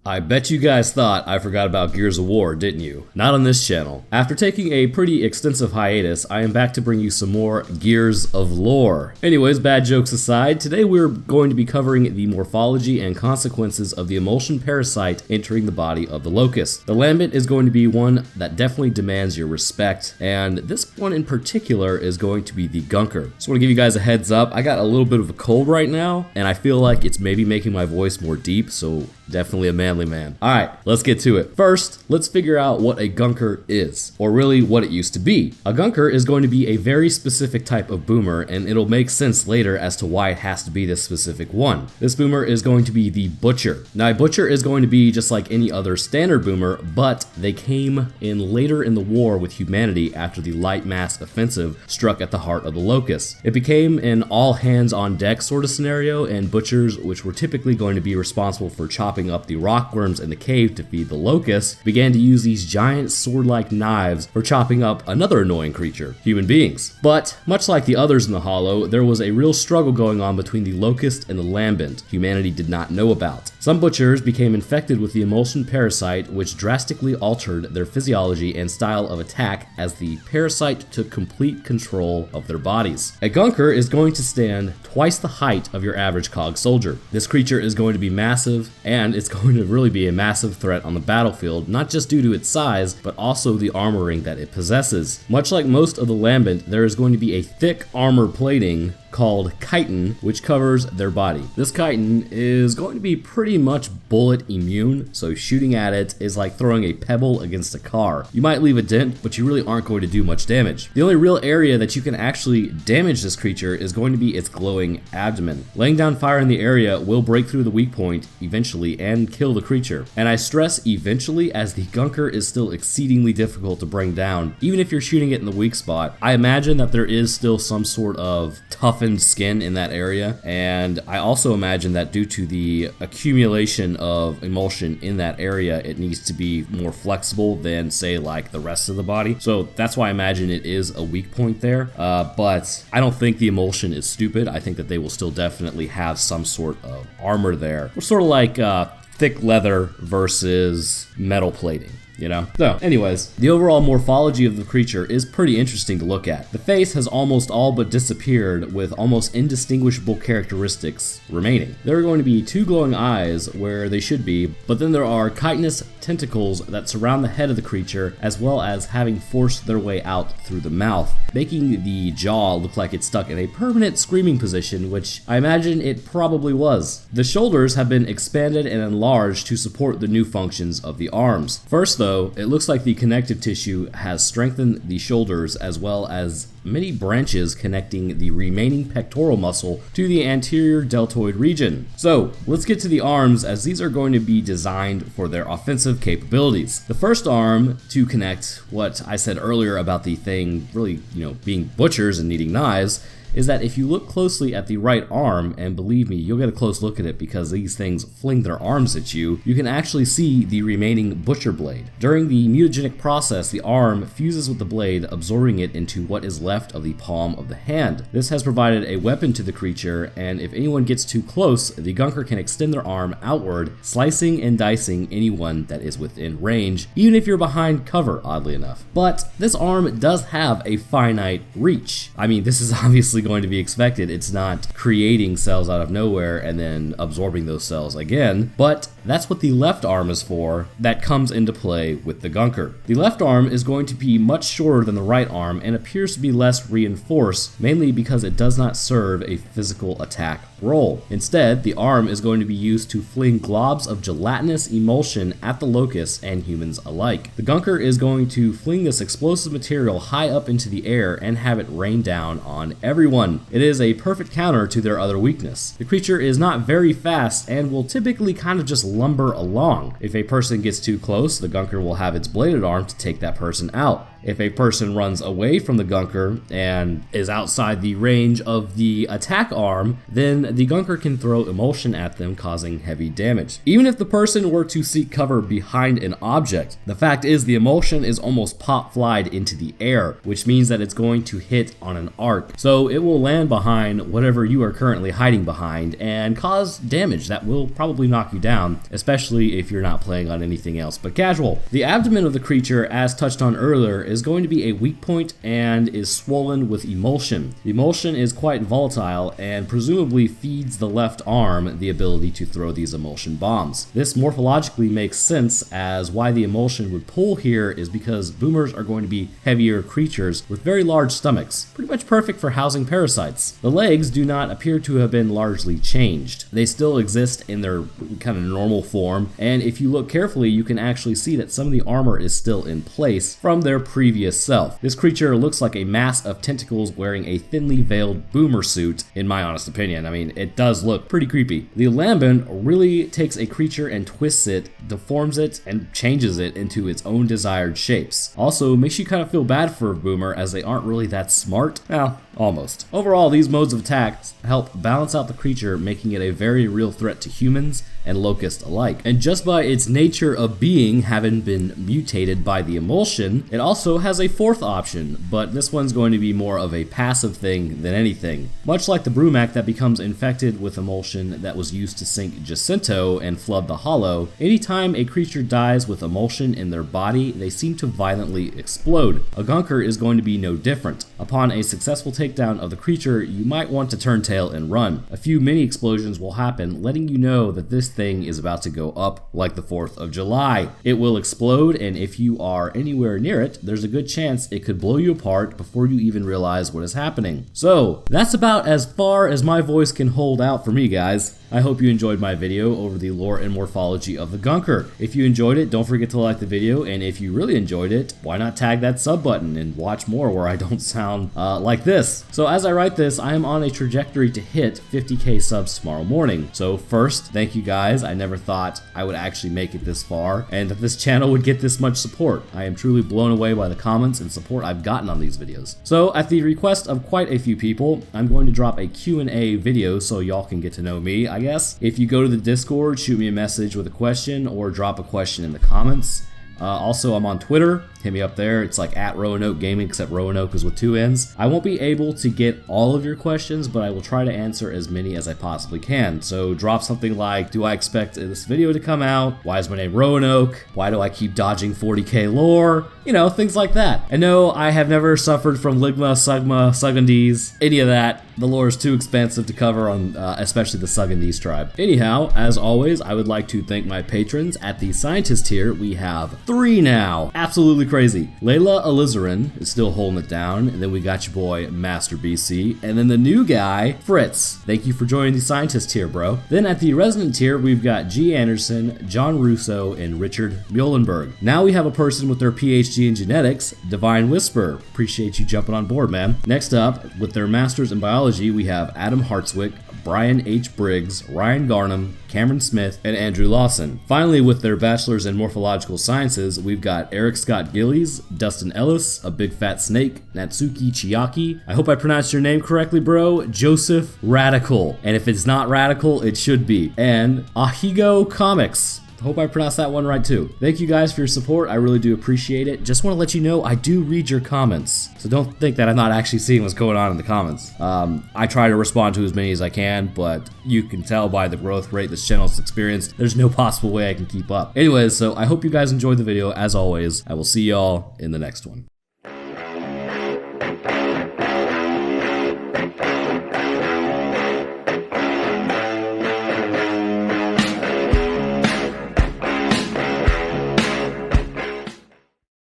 I bet you guys thought I forgot about Gears of War, didn't you? Not on this channel. After taking a pretty extensive hiatus, I am back to bring you some more Gears of Lore. Anyways, bad jokes aside, today we're going to be covering the morphology and consequences of the Imulsion Parasite entering the body of the Locust. The Lambent is going to be one that definitely demands your respect, and this one in particular is going to be the Gunker. Just want to give you guys a heads up, I got a little bit of a cold right now, and I feel like it's maybe making my voice more deep, so definitely a manly man. Alright, let's get to it. First, let's figure out what a Gunker is, or really what it used to be. A Gunker is going to be a very specific type of boomer, and it'll make sense later as to why it has to be this specific one. This boomer is going to be the Butcher. Now, a Butcher is going to be just like any other standard boomer, but they came in later in the war with humanity after the light mass offensive struck at the heart of the Locust. It became an all hands on deck sort of scenario, and Butchers, which were typically going to be responsible for chopping up the rockworms in the cave to feed the locusts, began to use these giant sword-like knives for chopping up another annoying creature, human beings. But, much like the others in the Hollow, there was a real struggle going on between the Locust and the Lambent humanity did not know about. Some Butchers became infected with the Imulsion Parasite, which drastically altered their physiology and style of attack as the parasite took complete control of their bodies. A Gunker is going to stand twice the height of your average cog soldier. This creature is going to be massive, and it's going to really be a massive threat on the battlefield, not just due to its size, but also the armoring that it possesses. Much like most of the Lambent, there is going to be a thick armor plating called chitin, which covers their body. This chitin is going to be pretty much bullet immune, so shooting at it is like throwing a pebble against a car. You might leave a dent, but you really aren't going to do much damage. The only real area that you can actually damage this creature is going to be its glowing abdomen. Laying down fire in the area will break through the weak point eventually and kill the creature. And I stress eventually, as the Gunker is still exceedingly difficult to bring down, even if you're shooting it in the weak spot. I imagine that there is still some sort of toughened skin in that area, and I also imagine that due to the accumulation of emulsion in that area, it needs to be more flexible than, say, like the rest of the body. So that's why I imagine it is a weak point there, but I don't think the emulsion is stupid. I think that they will still definitely have some sort of armor there. We're sort of like thick leather versus metal plating, you know? So, anyways, the overall morphology of the creature is pretty interesting to look at. The face has almost all but disappeared, with almost indistinguishable characteristics remaining. There are going to be two glowing eyes where they should be, but then there are chitinous tentacles that surround the head of the creature, as well as having forced their way out through the mouth, making the jaw look like it's stuck in a permanent screaming position, which I imagine it probably was. The shoulders have been expanded and enlarged to support the new functions of the arms. First, though, it looks like the connective tissue has strengthened the shoulders, as well as many branches connecting the remaining pectoral muscle to the anterior deltoid region. So let's get to the arms, as these are going to be designed for their offensive capabilities. The first arm to connect what I said earlier about the thing really, being butchers and needing knives, is that if you look closely at the right arm, and believe me, you'll get a close look at it because these things fling their arms at you, you can actually see the remaining butcher blade. During the mutagenic process, the arm fuses with the blade, absorbing it into what is left of the palm of the hand. This has provided a weapon to the creature, and if anyone gets too close, the Gunker can extend their arm outward, slicing and dicing anyone that is within range, even if you're behind cover, oddly enough. But this arm does have a finite reach. I mean, this is obviously going to be expected. It's not creating cells out of nowhere and then absorbing those cells again, but that's what the left arm is for. That comes into play with the Gunker. The left arm is going to be much shorter than the right arm and appears to be less reinforced, mainly because it does not serve a physical attack role. Instead, the arm is going to be used to fling globs of gelatinous emulsion at the locusts and humans alike. The Gunker is going to fling this explosive material high up into the air and have it rain down on everyone. It is a perfect counter to their other weakness. The creature is not very fast and will typically kind of just lumber along. If a person gets too close, the Gunker will have its bladed arm to take that person out. If a person runs away from the Gunker and is outside the range of the attack arm, then the Gunker can throw Emulsion at them, causing heavy damage. Even if the person were to seek cover behind an object, the fact is the Emulsion is almost pop-flied into the air, which means that it's going to hit on an arc. So it will land behind whatever you are currently hiding behind and cause damage that will probably knock you down, especially if you're not playing on anything else but casual. The abdomen of the creature, as touched on earlier, is going to be a weak point and is swollen with Emulsion. The Emulsion is quite volatile and presumably feeds the left arm the ability to throw these Emulsion bombs. This morphologically makes sense, as why the Emulsion would pull here is because boomers are going to be heavier creatures with very large stomachs, pretty much perfect for housing parasites. The legs do not appear to have been largely changed. They still exist in their kind of normal form, and if you look carefully, you can actually see that some of the armor is still in place from their previous self. This creature looks like a mass of tentacles wearing a thinly veiled boomer suit, in my honest opinion. I mean, it does look pretty creepy. The Lambent really takes a creature and twists it, deforms it, and changes it into its own desired shapes. Also, makes you kind of feel bad for a boomer, as they aren't really that smart. Well, almost. Overall, these modes of attack help balance out the creature, making it a very real threat to humans and locusts alike. And just by its nature of being having been mutated by the Emulsion, it also has a fourth option, but this one's going to be more of a passive thing than anything. Much like the Brumac that becomes infected with Emulsion that was used to sink Jacinto and flood the Hollow, anytime a creature dies with Emulsion in their body, they seem to violently explode. A Gunker is going to be no different. Upon a successful takedown of the creature, you might want to turn tail and run. A few mini explosions will happen, letting you know that this thing is about to go up like the 4th of July. It will explode, and if you are anywhere near it, there's a good chance it could blow you apart before you even realize what is happening. So that's about as far as my voice can hold out for me, guys. I hope you enjoyed my video over the lore and morphology of the Gunker. If you enjoyed it, don't forget to like the video, and if you really enjoyed it, why not tag that sub button and watch more where I don't sound like this. So as I write this, I am on a trajectory to hit 50k subs tomorrow morning. So first, thank you guys. I never thought I would actually make it this far and that this channel would get this much support. I am truly blown away by the comments and support I've gotten on these videos. So at the request of quite a few people, I'm going to drop a Q&A video so y'all can get to know me, I guess. If you go to the Discord, shoot me a message with a question or drop a question in the comments. Also, I'm on Twitter. Hit me up there. It's like at Roanoke Gaming, except Roanoke is with 2 N's. I won't be able to get all of your questions, but I will try to answer as many as I possibly can. So drop something like, do I expect this video to come out? Why is my name Roanoke? Why do I keep dodging 40k lore? You know, things like that. I know I have never suffered from Ligma, Sugma, Suggandese, any of that. The lore is too expansive to cover on especially the Suggandese tribe. Anyhow, as always, I would like to thank my patrons. At the scientist tier, we have 3 now. Absolutely crazy. Layla Alizarin is still holding it down, and then we got your boy Master BC, and then the new guy, Fritz. Thank you for joining the scientist tier, bro. Then at the resident tier, we've got G. Anderson, John Russo, and Richard Muhlenberg. Now we have a person with their PhD in genetics, Divine Whisper. Appreciate you jumping on board, man. Next up, with their masters in biology, we have Adam Hartswick, Brian H. Briggs, Ryan Garnham, Cameron Smith, and Andrew Lawson. Finally, with their bachelors in morphological sciences, we've got Eric Scott Gillies, Dustin Ellis, A Big Fat Snake, Natsuki Chiaki, I hope I pronounced your name correctly, bro, Joseph Radical, and if it's not Radical, it should be, and Ahigo Comics. Hope I pronounced that one right too. Thank you guys for your support. I really do appreciate it. Just want to let you know I do read your comments. So don't think that I'm not actually seeing what's going on in the comments. I try to respond to as many as I can, but you can tell by the growth rate this channel's experienced, there's no possible way I can keep up. Anyways, so I hope you guys enjoyed the video. As always, I will see y'all in the next one.